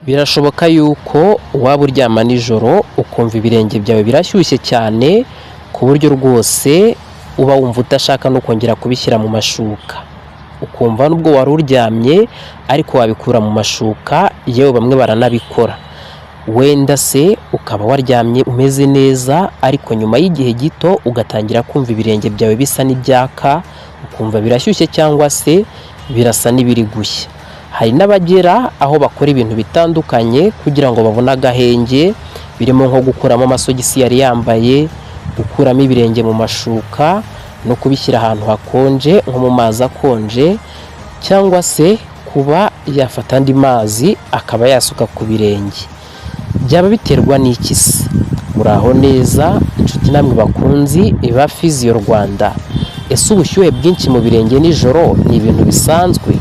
Birashoboka yuko waba uryama nijoro ukumva ibirenge byawe birashyushye cyane ku buryo rwose uba wumva udashaka no kongera kubishyira mu mashuka. Ukumva nubwo wari uryamye ariko wabikura mu mashuka, yewe bamwe baranabikora. Wenda se ukaba waryamye umeze neza ariko nyuma y'igihe gito ugatangira kumva ibirenge byawe bisa n'ibyaka, ukumva birashyushye cyangwa se birasa n'ibiri gushya. Hari n'abagera aho bakora ibintu bitandukanye kugira ngo babone agahenge, birimo nko gukuramo amasogisi yari yambaye, gukuramo ibirenge mu mashuka no kubishyira ahantu hakonje nko mu mazi akonje, cyangwa se kuba yafata andi mazi akaba yasuka ku birenge. Byaba biterwa n'iki se? Muraho neza inshuti namwe bakunzi ba Physio Rwanda. Ese ubushyuhe bwinshi mu birenge nijoro ni ibintu bisanzwe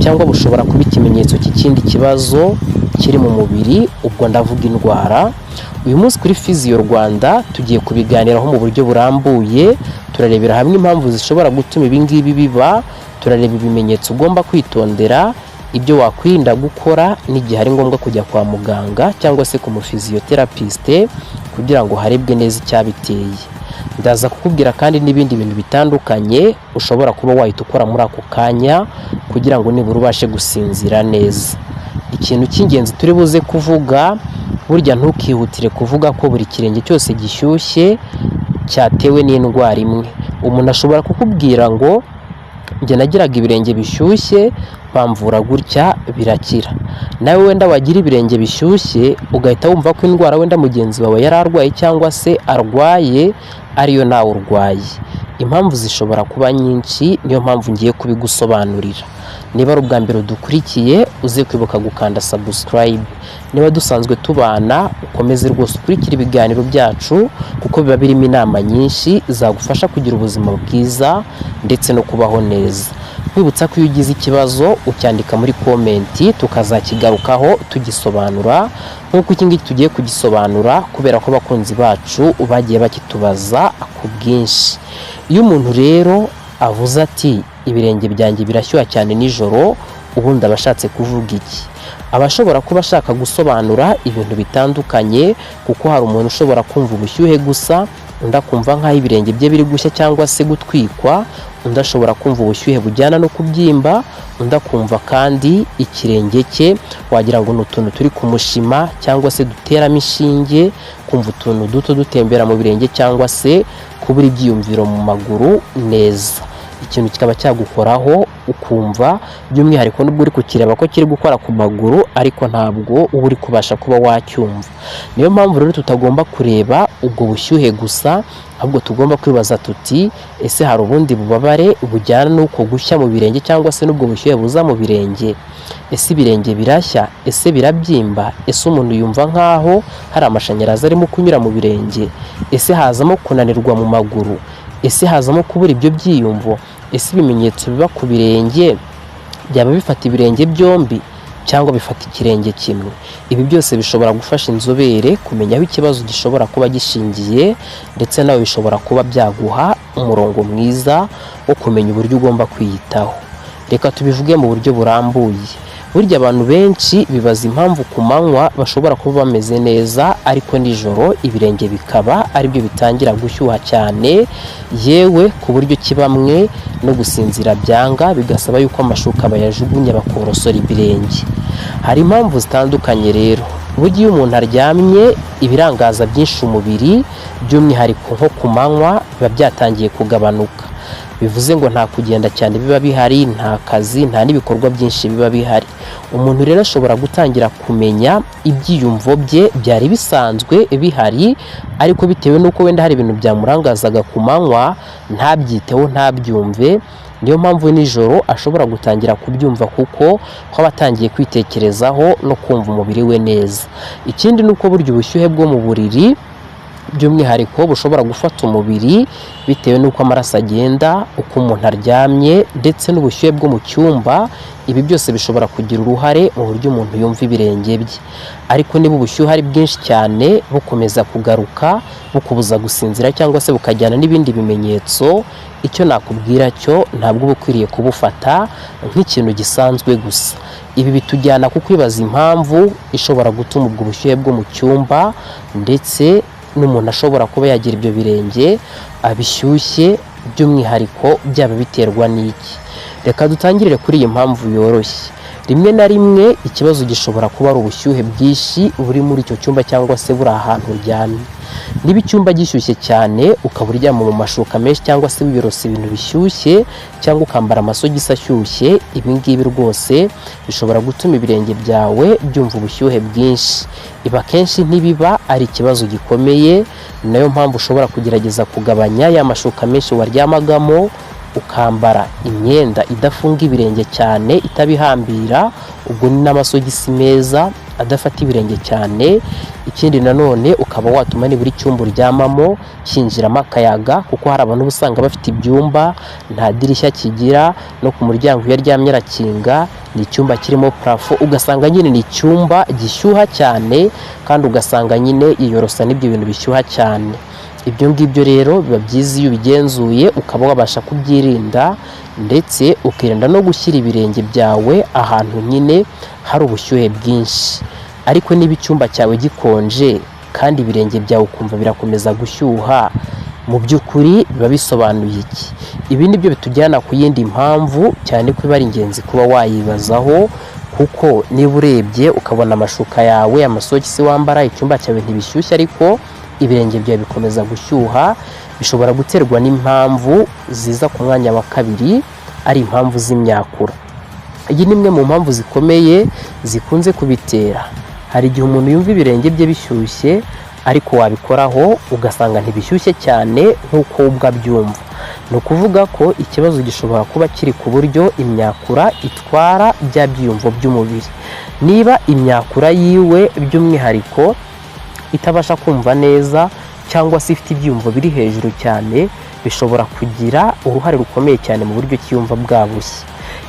cyangwa bushobora kuba ikimenyetso cy'ikindi kibazo kiri mu mubiri, ubwo ndavuga indwara? Uyu munsi kuri Physio Rwanda tugiye kubiganiraho mu buryo burambuye, turarebera hamwe impamvu zishobora gutuma ibi ngibi biba, turareba ibimenyetso ugomba kwitondera, ibyo wakwirinda gukora n'igihe ari ngombwa kujya kwa muganga cyangwa se ku muphysiotherapiste kugira ngo harebwe neza icyabiteye. Ndaza kukubwira kandi n'ibindi bintu bitandukanye ushobora kuba wahita ukora muri ako kanya kugira ngo nibura ubashe gusinzira neza. Ikintu cy'ingenzi turi buze kuvuga, burya ntukihutire kuvuga ko buri kirenge cyose gishyushye cyatewe n'indwara imwe. Umuntu ashobora kukubwira ngo njye nagiraga ibirenge bishyushye bamvura gutya birakira. Nawe wenda wagira ibirenge bishyushye ugahita wumva ko indwara wenda mugenzi wawe yari arwaye cyangwa se arwaye ariyo nawe urwaye. Impamvu zishobora kuba nyinshi, niyo mpamvu ngiye kubigusobanurira. Niba ari ubwa mbere udukurikiye uze kwibuka gukanda subscribe. Niba dusanzwe tubana ukomeze rwose ukurikira ibiganiro byacu kuko biba birimo inama nyinshi zagufasha kugira ubuzima bwiza ndetse no kubaho neza. Kwibutsa ko iyo ugize ikibazo ucyandika muri komenti tukazakigarukaho tugisobanura nk'uko iki ngiki tugiye kugisobanura, kubera ko abakunzi bacu bagiye bakitubaza ku bwinshi. Iyo umuntu rero avuze ati ibirenge byanjye birashyuha cyane nijoro, ubundi aba ashatse kuvuga iki? Aba ashobora kuba ashaka gusobanura ibintu bitandukanye, kuko hari umuntu ushobora kumva ubushyuhe gusa, undi akumva nk'aho ibirenge bye biri gushya cyangwa se gutwikwa, undi ashobora kumva ubushyuhe bujyana no kubyimba, undi akumva kandi ikirenge cye wagira ngo ni utuntu turi kumushima cyangwa se duteramo inshinge, kumva utuntu duto dutembera mu birenge cyangwa se kubura ibyiyumviro mu maguru neza. Ikintu kikaba cyagukoraho ukumva, by'umwihariko nubwo uri kukireba ko kiri gukora ku maguru ariko ntabwo uba uri kubasha kuba wacyumva. Niyo mpamvu rero tutagomba kureba ubwo bushyuhe gusa, ahubwo tugomba kwibaza tuti ese hari ubundi bubabare bujyana n'uko gushya mu birenge cyangwa se n'ubwo bushyuhe buza mu birenge? Ese ibirenge birashya? Ese birabyimba? Ese umuntu yumva nk'aho hari amashanyarazi arimo kunyura mu birenge? Ese hazamo kunanirwa mu maguru? Ese hazamo kubura ibyo byiyumvo? Ese ibimenyetso biba ku birenge byaba bifata ibirenge byombi cyangwa bifata ikirenge kimwe? Ibi byose bishobora gufasha inzobere kumenya aho ikibazo gishobora kuba gishingiye, ndetse nawe bishobora kuba byaguha umurongo mwiza wo kumenya uburyo ugomba kwiyitaho. Reka tubivuge mu buryo burambuye. Burya abantu benshi bibaza impamvu ku manywa bashobora kuba bameze neza ariko nijoro ibirenge bikaba aribyo bitangira gushyuha cyane, yewe ku buryo kibamwe no gusinzira byanga, bigasaba yuko amashuka bayajugunya bakorosora ibirenge. Hari impamvu zitandukanye rero. Burya iyo umuntu aryamye ibirangaza byinshi umubiri, by'umwihariko nko ku manywa, biba byatangiye kugabanuka. Bivuze ngo nta kugenda cyane biba bihari, nta kazi, nta n'ibikorwa byinshi biba bihari. Umuntu rero ashobora gutangira kumenya ibyiyumvo bye byari bisanzwe bihari, ariko bitewe n'uko wenda hari ibintu byamurangazaga ku manywa ntabyiteho, ntabyumve. Niyo mpamvu nijoro ashobora gutangira kubyumva kuko aba atangiye kwitekerezaho no kumva umubiri we neza. Ikindi ni uko burya ubushyuhe bwo mu buriri by'umwihariko bushobora gufata umubiri bitewe n'uko amaraso agenda, uko umuntu aryamye ndetse n'ubushyuhe bwo mu cyumba. Ibi byose bishobora kugira uruhare mu buryo umuntu yumva ibirenge bye. Ariko niba ubushyuhe ari bwinshi cyane bukomeza kugaruka, bukubuza gusinzira cyangwa se bukajyana n'ibindi bimenyetso, icyo nakubwira cyo ntabwo uba ukwiriye kubufata nk'ikintu gisanzwe gusa. Ibi bitujyana ku kwibaza impamvu ishobora gutuma ubwo bushyuhe bwo mu cyumba ndetse n'umuntu ashobora kuba yagira ibyo birenge bishyushye, by'umwihariko byaba biterwa n'iki. Reka dutangirire kuri iyi mpamvu yoroshye. Rimwe na rimwe ikibazo gishobora kuba ari ubushyuhe bwinshi buri muri icyo cyumba cyangwa se buri ahantu uryamye. Niba icyumba gishyushye cyane ukaba uryama mu mashuka menshi cyangwa se wiyorose ibintu bishyushye cyangwa ukambara amasogisi ashyushye, ibi ngibi rwose bishobora gutuma ibirenge byawe byumva ubushyuhe bwinshi. Ibi akenshi ntibiba ari ikibazo gikomeye, ni nayo mpamvu ushobora kugerageza kugabanya ya mashuka menshi waryamagamo, ukambara imyenda idafunga ibirenge cyane itabihambira, ubwo ni n'amasogisi meza adafata ibirenge cyane. Ikindi nanone ukaba watuma nibura icyumba uryamamo cyinjiramo akayaga, kuko hari abantu usanga bafite ibyumba nta dirishya kigira, no ku muryango iyo aryamye arakinga, ni icyumba kirimo parafo, ugasanga nyine ni icyumba gishyuha cyane kandi ugasanga nyine yiyorosa n'ibyo bintu bishyuha cyane. Ibyo ngibyo rero biba byiza iyo ubigenzuye ukaba wabasha kubyirinda, ndetse ukirinda no gushyira ibirenge byawe ahantu nyine hari ubushyuhe bwinshi. Ariko niba icyumba cyawe gikonje kandi ibirenge byawe ukumva birakomeza gushyuha, mu by'ukuri biba bisobanuye iki? Ibi ni byo bitujyana ku yindi mpamvu, cyane ko biba ari ingenzi kuba wayibazaho, kuko niba urebye ukabona amashuka yawe, amasogisi wambara, icyumba cyawe ntibishyushye ariko ibirenge byawe bikomeza gushyuha, bishobora guterwa n'impamvu ziza ku mwanya wa kabiri, ari impamvu z'imyakura. Iyi ni imwe mu mpamvu zikomeye zikunze kubitera. Hari igihe umuntu yumva ibirenge bye bishyushye ariko wabikoraho ugasanga ntibishyushye cyane nk'uko ubwo abyumva. Ni ukuvuga ko ikibazo gishobora kuba kiri ku buryo imyakura itwara bya byiyumvo by'umubiri. Niba imyakura yiwe by'umwihariko itabasha kumva neza cyangwa se ifite ibyiyumvo biri hejuru cyane, bishobora kugira uruhare rukomeye cyane mu buryo kiyumva bwabushye.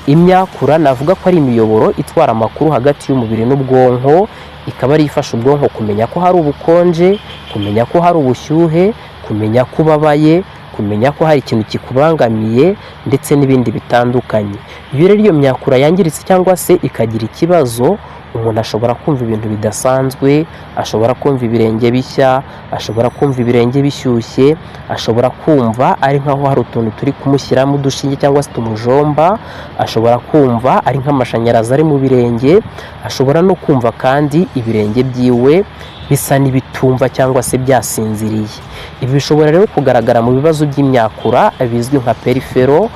Imyakura navuga ko ari imiyoboro itwara amakuru hagati y'umubiri n'ubwonko, ikaba ari ifasha ubwonko kumenya ko hari ubukonje, kumenya ko hari ubushyuhe, kumenya ko ubabaye, kumenya ko hari ikintu kikubangamiye ndetse n'ibindi bitandukanye. Iyo rero iyo myakura yangiritse cyangwa se ikagira ikibazo, umuntu ashobora kumva ibintu bidasanzwe, ashobora kumva ibirenge bishya, ashobora kumva ibirenge bishyushye, ashobora kumva ari nkaho hari utuntu turi kumushyiramo udushinge cyangwa se tumujomba, ashobora kumva ari nk'amashanyarazi ari mu birenge, ashobora no kumva kandi ibirenge byiwe bisa n'ibitumva cyangwa se byasinziriye. Ibi bishobora rero kugaragara mu bibazo by'imyakura bizwi nka peripheral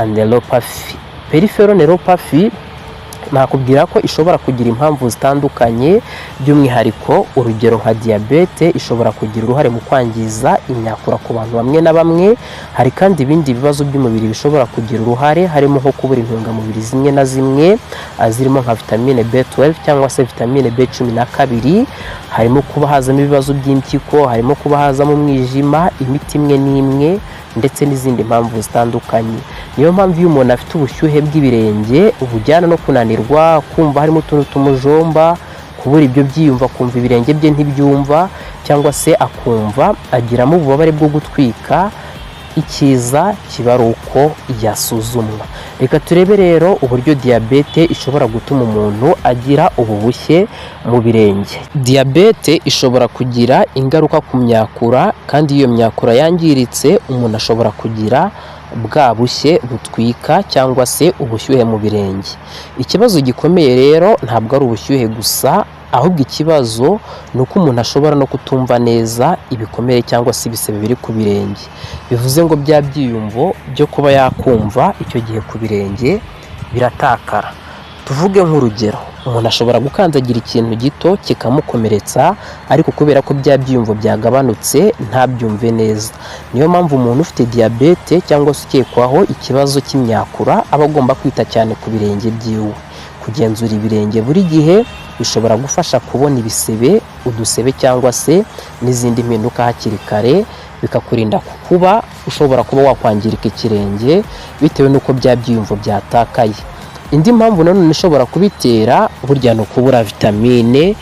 neuropathy. Peripheral neuropathy nakubwira ko ishobora kugira impamvu zitandukanye, by'umwihariko urugero nka diyabete ishobora kugira uruhare mu kwangiza imyakura ku bantu bamwe na bamwe. Hari kandi ibindi bibazo by'umubiri bishobora kugira uruhare, harimo nko kubura intungamubiri zimwe na zimwe zirimo nka vitamine B12 cyangwa se vitamine B12, harimo kuba hazamo ibibazo by'impyiko, harimo kuba hazamo umwijima, imiti imwe n'imwe ndetse n'izindi mpamvu zitandukanye. Niyo mpamvu iyo umuntu afite ubushyuhe bw'ibirenge bujyana no kunanirwa, kumva harimo utuntu tumujomba, kubura ibyo byiyumva, kumva ibirenge bye ntibyumva, cyangwa se akumva agiramo ububabare bwo gutwika, icyiza kiba ari uko yasuzumwa. Reka turebe rero uburyo diyabete ishobora gutuma umuntu agira ubu bushye mu birenge. Diyabete ishobora kugira ingaruka ku myakura, kandi iyo myakura yangiritse umuntu ashobora kugira bwa bushye butwika cyangwa se ubushyuhe mu birenge. Ikibazo gikomeye rero ntabwo ari ubushyuhe gusa, ahubwo ikibazo ni uko umuntu ashobora no kutumva neza ibikomere cyangwa se ibisebe biri ku birenge. Bivuze ngo bya byiyumvo byo kuba yakumva icyo gihe ku birenge biratakara. Tuvuge nk'urugero, umuntu ashobora gukandagira ikintu gito kikamukomeretsa, ariko kubera ko bya byiyumvo byagabanutse ntabyumve neza. Niyo mpamvu umuntu ufite diyabete cyangwa se ukekwaho ikibazo cy'imyakura aba agomba kwita cyane ku birenge byiwe. Kugenzura ibirenge buri gihe bishobora gufasha kubona ibisebe udusebe cyangwa se n'izindi mpinduka hakiri kare, bikakurinda kuba ushobora kuba wakwangirika ikirenge bitewe n'uko bya byiyumvo byatakaye. Indi mpamvu nanone ishobora kubitera burya ni ukubura vitamine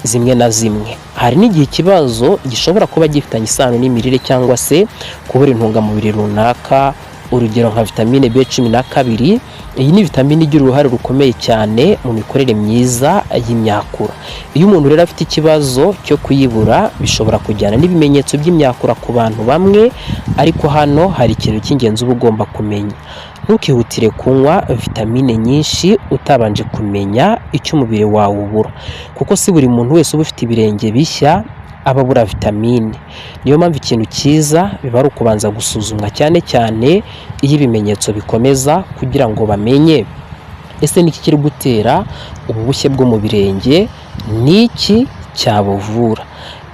zimwe na zimwe. Hari n'igihe ikibazo gishobora kuba gifitanye isano n'imirire cyangwa se kubura intungamubiri runaka, urugero nka vitamine B12. Iyi ni vitamine igira uruhare rukomeye cyane mu mikorere myiza y'imyakura. Iyo umuntu rero afite ikibazo cyo kuyibura, bishobora kujyana n'ibimenyetso by'imyakura ku bantu bamwe, ariko hano hari ikintu cy'ingenzi uba ugomba kumenya. Ntukihutire kunywa vitamine nyinshi utabanje kumenya icyo umubiri wawe ubura, kuko si buri muntu wese uba ufite ibirenge bishya aba abura vitamine. Niyo mpamvu ikintu cyiza biba ari ukubanza gusuzumwa, cyane cyane iyo ibimenyetso bikomeza, kugira ngo bamenye ese niki kiri gutera ubushye bwo mu birenge, niki cyabuvura.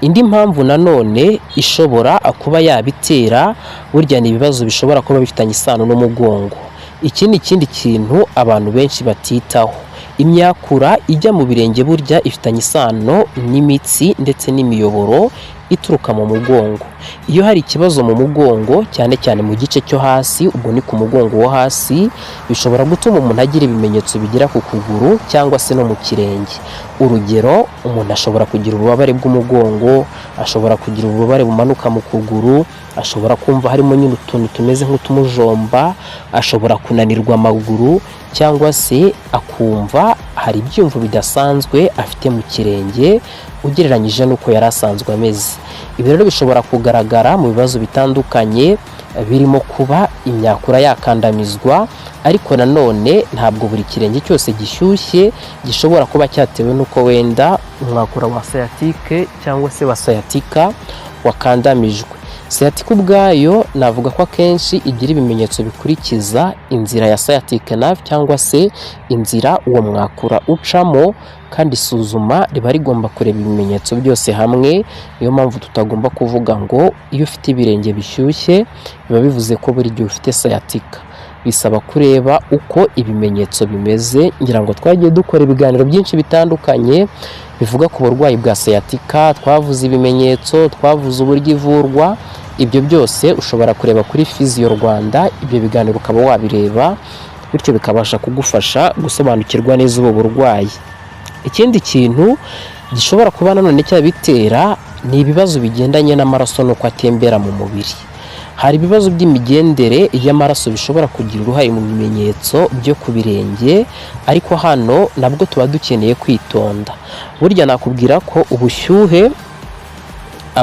Indi mpamvu nanone ishobora kuba yabitera burya ni ibibazo bishobora kuba bifitanye isano n'umugongo. Iki ni ikindi kintu abantu benshi batitaho. Imyakura ijya mu birenge burya ifitanye isano n'imitsi ndetse n'imiyoboro ituruka mu mugongo. Iyo hari ikibazo mu mugongo, cyane cyane mu gice cyo hasi, ubwo ni ku mugongo wo hasi, bishobora gutuma umuntu agira ibimenyetso bigera ku kuguru cyangwa se no mu kirenge. Urugero, umuntu ashobora kugira ububabare bw'umugongo, ashobora kugira ububabare bumanuka mu kuguru, ashobora kumva harimo nyine utuntu tumeze nk'utumujomba, ashobora kunanirwa amaguru, cyangwa se akumva hari ibyumvo bidasanzwe afite mu kirenge ugereranyije n'uko yari asanzwe ameze. Ibi rero bishobora kugaragara mu bibazo bitandukanye, birimo kuba imyakura yakandamizwa, ariko nanone ntabwo buri kirenge cyose gishyushye gishobora kuba cyatewe n'uko wenda umwakura wa sciatique cyangwa se wa sciatica wakandamijwe. Sciatica ubwayo navuga ko akenshi igira ibimenyetso bikurikiza inzira ya sciatic nerve cyangwa se inzira uwo mwakura ucamo, kandi isuzuma riba rigomba kureba ibimenyetso byose hamwe. Niyo mpamvu tutagomba kuvuga ngo iyo ufite ibirenge bishyushye biba bivuze ko buri gihe ufite sciatica. Bisaba kureba uko ibimenyetso bimeze. Ngira ngo twagiye dukora ibiganiro byinshi bitandukanye bivuga ku burwayi bwa sciatica, twavuze ibimenyetso, twavuze uburyo ivurwa. Ibyo byose ushobora kureba kuri Physio Rwanda, ibyo biganiro ukaba wabireba, bityo bikabasha kugufasha gusobanukirwa neza ubu burwayi. Ikindi kintu gishobora kuba nanone cyabitera ni ibibazo bigendanye n'amaraso n'uko atembera mu mubiri. Hari ibibazo by'imigendere y'amaraso bishobora kugira uruhare mu bimenyetso byo ku birenge, ariko hano nabwo tuba dukeneye kwitonda. Burya nakubwira ko ubushyuhe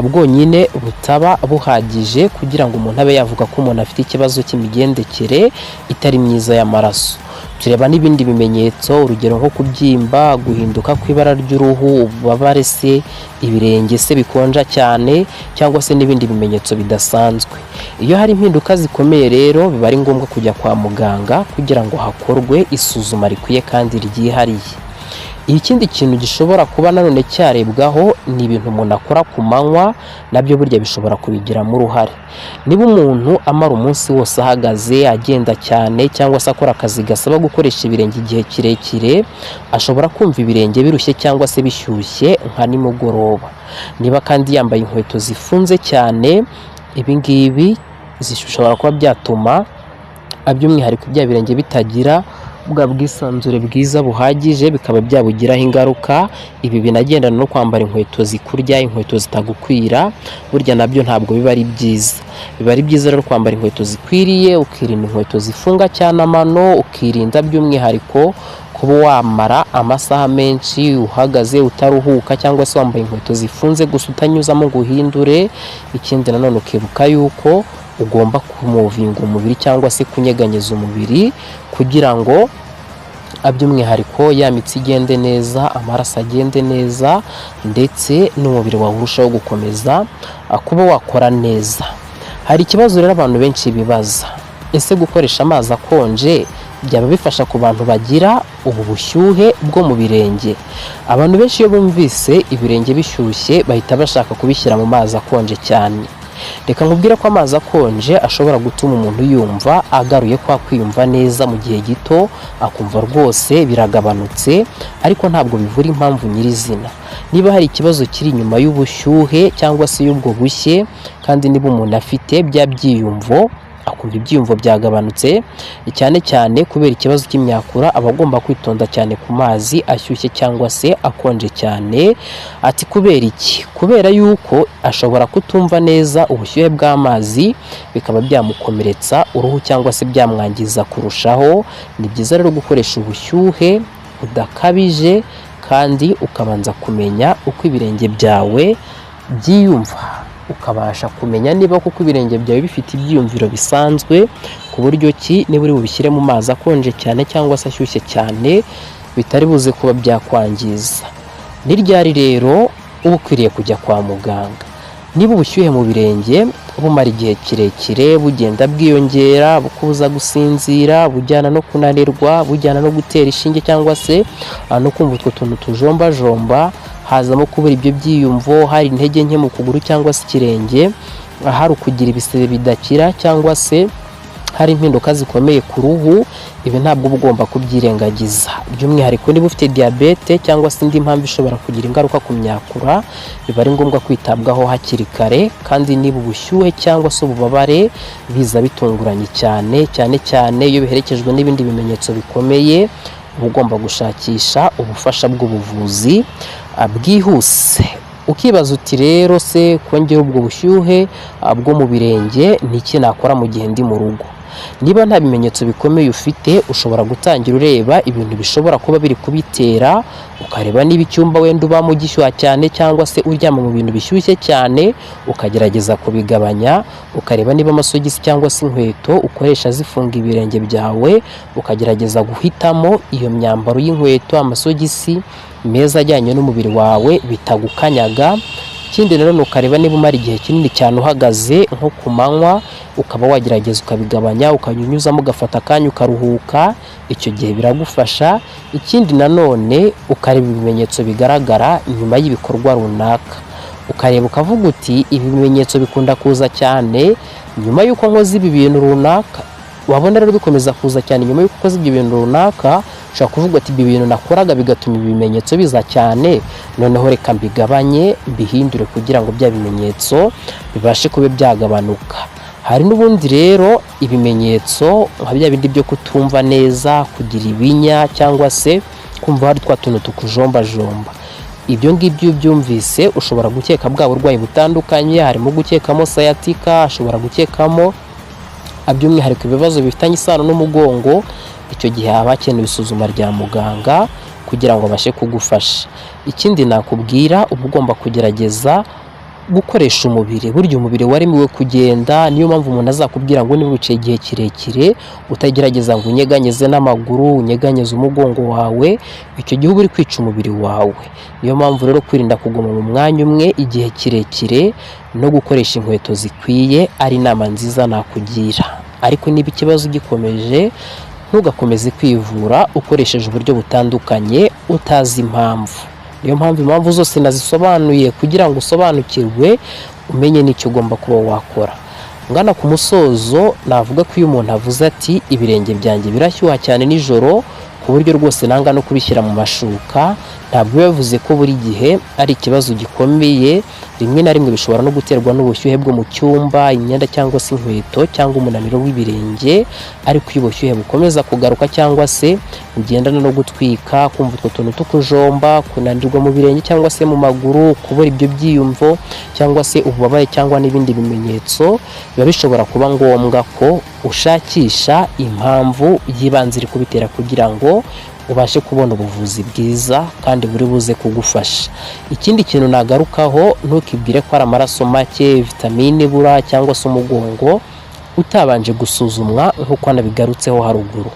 bwonyine butaba buhagije kugira ngo umuntu abe yavuga ko umuntu afite ikibazo cy'imigendekere itari myiza y'amaraso. Tureba n'ibindi bimenyetso, urugero nko kubyimba, guhinduka kw'ibara ry'uruhu, ububabare se, ibirenge se bikonja cyane, cyangwa se n'ibindi bimenyetso bidasanzwe. Iyo hari impinduka zikomeye rero biba ari ngombwa kujya kwa muganga kugira ngo hakorwe isuzuma rikwiye kandi ryihariye. Ikindi kintu gishobora kuba nanone cyarebwaho ni ibintu umuntu akora ku manywa, nabyo burya bishobora kubigiramo uruhare. Niba umuntu amara umunsi wose ahagaze, agenda cyane, cyangwa se akora akazi gasaba gukoresha ibirenge igihe kirekire, ashobora kumva ibirenge birushye cyangwa se bishyushye nka nimugoroba. Niba kandi yambaye inkweto zifunze cyane, ibi ngibi zishobora kuba byatuma by'umwihariko bya birenge bitagira bwa bwisanzure bwiza buhagije, bikaba byabugiraho ingaruka. Ibi binagendana no kwambara inkweto zikurya, inkweto zitagukwira, burya nabyo ntabwo biba ari byiza. Biba ari byiza rero kwambara inkweto zikwiriye, ukirinda inkweto zifunga cyane amano, ukirinda by'umwihariko kuba wamara amasaha menshi uhagaze utaruhuka, cyangwa se wambaye inkweto zifunze gusa utanyuzamo ngo uhindure. Ikindi nanone ukibuka yuko ugomba kumuvinga umubiri cyangwa se kunyeganyeza umubiri kugira ngo by'umwihariko ya mitsi igende neza, amaraso agende neza, ndetse n'umubiri wawe urushaho gukomeza kuba wakora neza. Hari ikibazo rero abantu benshi bibaza, ese gukoresha amazi akonje byaba bifasha ku bantu bagira ubu bushyuhe bwo mu birenge? Abantu benshi iyo bumvise ibirenge bishyushye bahita bashaka kubishyira mu mazi akonje cyane. Reka nkubwire ko amazi akonje ashobora gutuma umuntu yumva agaruye kwa kwiyumva neza mu gihe gito, akumva rwose biragabanutse, ariko ntabwo bivura impamvu nyirizina. Niba hari ikibazo kiri inyuma y'ubushyuhe cyangwa se y'ubwo bushye, kandi niba umuntu afite bya byiyumvo akumva ibyiyumvo byagabanutse, cyane cyane kubera ikibazo cy'imyakura, aba agomba kwitonda cyane ku mazi ashyushye cyangwa se akonje cyane. Ati kubera iki? Kubera yuko ashobora kutumva neza ubushyuhe bw'amazi, bikaba byamukomeretsa uruhu cyangwa se byamwangiza kurushaho. Ni byiza rero gukoresha ubushyuhe budakabije, kandi ukabanza kumenya uko ibirenge byawe byiyumva, ukabasha kumenya niba kuko ibirenge byawe bifite ibyiyumviro bisanzwe, ku buryo ki niba uri bubishyire mu mazi akonje cyane cyangwa se ashyushye cyane bitari buze kuba byakwangiza. Ni ryari rero uba ukwiriye kujya kwa muganga? Niba ubushyuhe mu birenge bumara igihe kirekire, bugenda bwiyongera, bukubuza gusinzira, bujyana no kunanirwa, bujyana no gutera ishinge cyangwa se no kumva utwo tuntu tujombajomba, hazamo kubura ibyo byiyumvo, hari intege nke mu kuguru cyangwa se ikirenge, hari ukugira ibisebe bidakira cyangwa se hari impinduka zikomeye ku ruhu, ibi ntabwo uba ugomba kubyirengagiza. By'umwihariko niba ufite diyabete cyangwa se indi mpamvu ishobora kugira ingaruka ku myakura, biba ari ngombwa kwitabwaho hakiri kare. Kandi niba ubushyuhe cyangwa se ububabare biza bitunguranye cyane cyane iyo biherekejwe n'ibindi bimenyetso bikomeye, uba ugomba gushakisha ubufasha bw'ubuvuzi bwihuse. Ukibaza uti rero se kongera ubwo bushyuhe bwo mu birenge ni iki nakora mu gihe ndi mu rugo? Niba nta bimenyetso bikomeye ufite, ushobora gutangira ureba ibintu bishobora kuba biri kubitera, ukareba niba icyumba wenda ubamo gishyuha cyane cyangwa se uryama mu bintu bishyushye cyane, ukagerageza kubigabanya. Ukareba niba amasogisi cyangwa se inkweto ukoresha zifunga ibirenge byawe, ukagerageza guhitamo iyo myambaro y'inkweto, amasogisi meza ajyanye n'umubiri wawe bitagukanyaga. Ikindi rero ni ukareba niba umara igihe kinini cyane uhagaze nko ku manywa, ukaba wagerageza ukabigabanya, ukanyunyuzamo ugafata akanya ukaruhuka, icyo gihe biragufasha. Ikindi nanone ukareba ibimenyetso bigaragara nyuma y'ibikorwa runaka, ukareba ukavuga uti ibi bimenyetso bikunda kuza cyane nyuma y'uko nkoze ibi bintu runaka. Wabona rero bikomeza kuza cyane nyuma y'uko ukoze ibyo bintu runaka, ushobora kuvuga ati ibi bintu nakoraga bigatuma ibimenyetso biza cyane, noneho reka mbigabanye mbihindure kugira ngo bya bimenyetso bibashe kuba byagabanuka. Hari n'ubundi rero ibimenyetso nka bya bindi byo kutumva neza, kugira ibinya cyangwa se kumva hari twa tuntu tukujombajomba. Ibyo ngibyo byumvise ushobora gukeka bwa burwayi butandukanye, harimo gukekamo sciatica, ashobora gukekamo by'umwihariko ibibazo bifitanye isano n'umugongo. Icyo gihe haba hakenewe isuzuma rya muganga kugira ngo abashe kugufasha. Ikindi nakubwira, uba ugomba kugerageza gukoresha umubiri. Burya umubiri waremiwe kugenda, niyo mpamvu umuntu azakubwira ngo niba wicaye igihe kirekire utagerageza ngo unyeganyeze n'amaguru, unyeganyeze umugongo wawe, icyo gihe uba uri kwica umubiri wawe. Niyo mpamvu rero kwirinda kuguma mu mwanya umwe igihe kirekire no gukoresha inkweto zikwiye ari inama nziza nakugira. Ariko niba ikibazo gikomeje, ntugakomeze kwivura ukoresheje uburyo butandukanye utazi impamvu. Niyo mpamvu impamvu zose nazisobanuye kugira ngo usobanukirwe, umenye n'icyo ugomba kuba wakora. Ngana ku musozo, navuga ko iyo umuntu avuze ati ibirenge byanjye birashyuha cyane nijoro ku buryo rwose nanga no kubishyira mu mashuka, ntabwo bivuze ko buri gihe ari ikibazo gikomeye. Rimwe na rimwe bishobora no guterwa n'ubushyuhe bwo mu cyumba, imyenda cyangwa se inkweto cyangwa umunaniro w'ibirenge. Ariko iyo ubushyuhe bukomeza kugaruka cyangwa se bugendana no gutwika, kumva utwo tuntu tukujomba, kunanirwa mu birenge cyangwa se mu maguru, kubura ibyo byiyumvo cyangwa se ububabare cyangwa n'ibindi bimenyetso, biba bishobora kuba ngombwa ko ushakisha impamvu y'ibanze iri kubitera kugira ngo ubashe kubona ubuvuzi bwiza kandi buri buze kugufasha. Ikindi kintu nagarukaho, ntukibwire ko ari amaraso make, vitamine ibura cyangwa se umugongo utabanje gusuzumwa nk'uko nabigarutseho haruguru.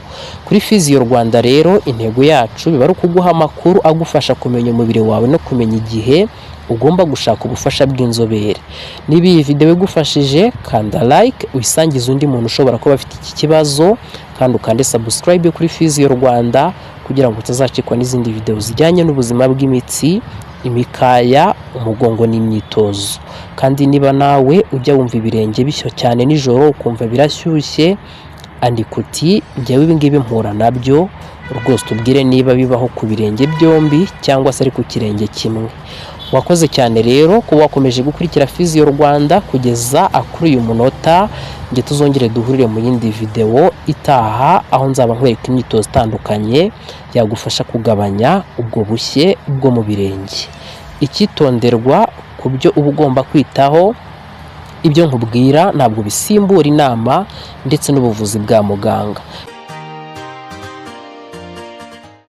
Kuri Physio Rwanda rero intego yacu biba ari ukuguha amakuru agufasha kumenya umubiri wawe no kumenya igihe ugomba gushaka ubufasha bw'inzobere. Niba iyi video igufashije, kanda like, uyisangize undi muntu ushobora kuba afite iki kibazo, kandi ukande subscribe kuri Physio Rwanda kugira ngo utazacikwa n'izindi video zijyanye n'ubuzima bw'imitsi imikaya, umugongo n'imyitozo. Kandi niba nawe ujya wumva ibirenge bishyo cyane nijoro ukumva birashyushye, andika uti njyewe ibi ngibi mpura nabyo, rwose tubwire niba bibaho ku birenge byombi cyangwa se ari ku kirenge kimwe. Wakoze cyane rero kuba wakomeje gukurikira Physio Rwanda kugeza kuri uyu munota. Njye tuzongere duhurire mu yindi video itaha, aho nzaba nkwereka imyitozo itandukanye yagufasha kugabanya ubwo bushye bwo mu birenge. Icyitonderwa ku byo uba ugomba kwitaho, ibyo nkubwira ntabwo bisimbura inama ndetse n'ubuvuzi bwa muganga.